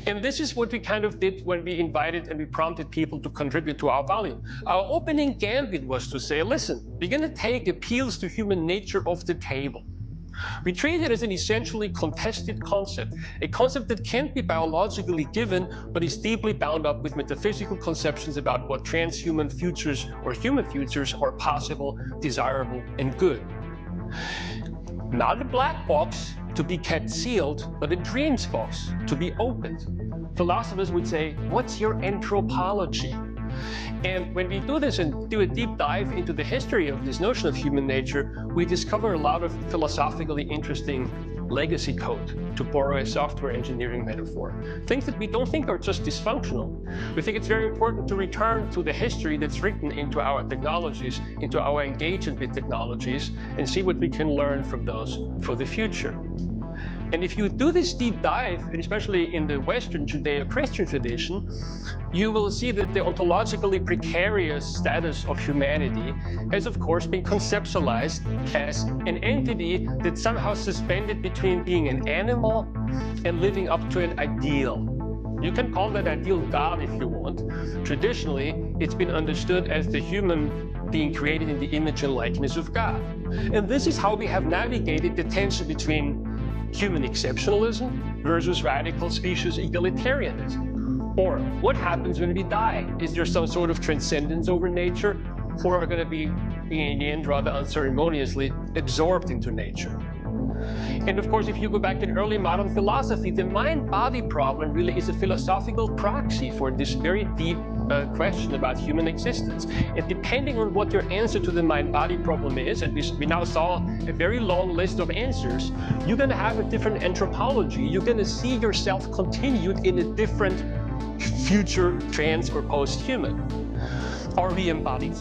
And this is what we kind of did when we invited and we prompted people to contribute to our volume. Our opening gambit was to say, listen, we're going to take appeals to human nature off the table. We treat it as an essentially contested concept, a concept that can't be biologically given, but is deeply bound up with metaphysical conceptions about what transhuman futures or human futures are possible, desirable, and good. Not a black box to be kept sealed, but a dreams box to be opened. Philosophers would say, what's your anthropology? And when we do this and do a deep dive into the history of this notion of human nature, we discover a lot of philosophically interesting legacy code, to borrow a software engineering metaphor. Things that we don't think are just dysfunctional. We think it's very important to return to the history that's written into our technologies, into our engagement with technologies, and see what we can learn from those for the future. And if you do this deep dive, and especially in the Western Judeo-Christian tradition, you will see that the ontologically precarious status of humanity has, of course, been conceptualized as an entity that's somehow suspended between being an animal and living up to an ideal. You can call that ideal God if you want. Traditionally, it's been understood as the human being created in the image and likeness of God. And this is how we have navigated the tension between human exceptionalism versus radical species egalitarianism. Or what happens when we die? Is there some sort of transcendence over nature? Or are we going to be, in the end, rather unceremoniously absorbed into nature? And of course, if you go back to early modern philosophy, the mind-body problem really is a philosophical proxy for this very deep question about human existence. And depending on what your answer to the mind-body problem is, and we now saw a very long list of answers, you're going to have a different anthropology. You're going to see yourself continued in a different future trans or post-human. Are we embodied?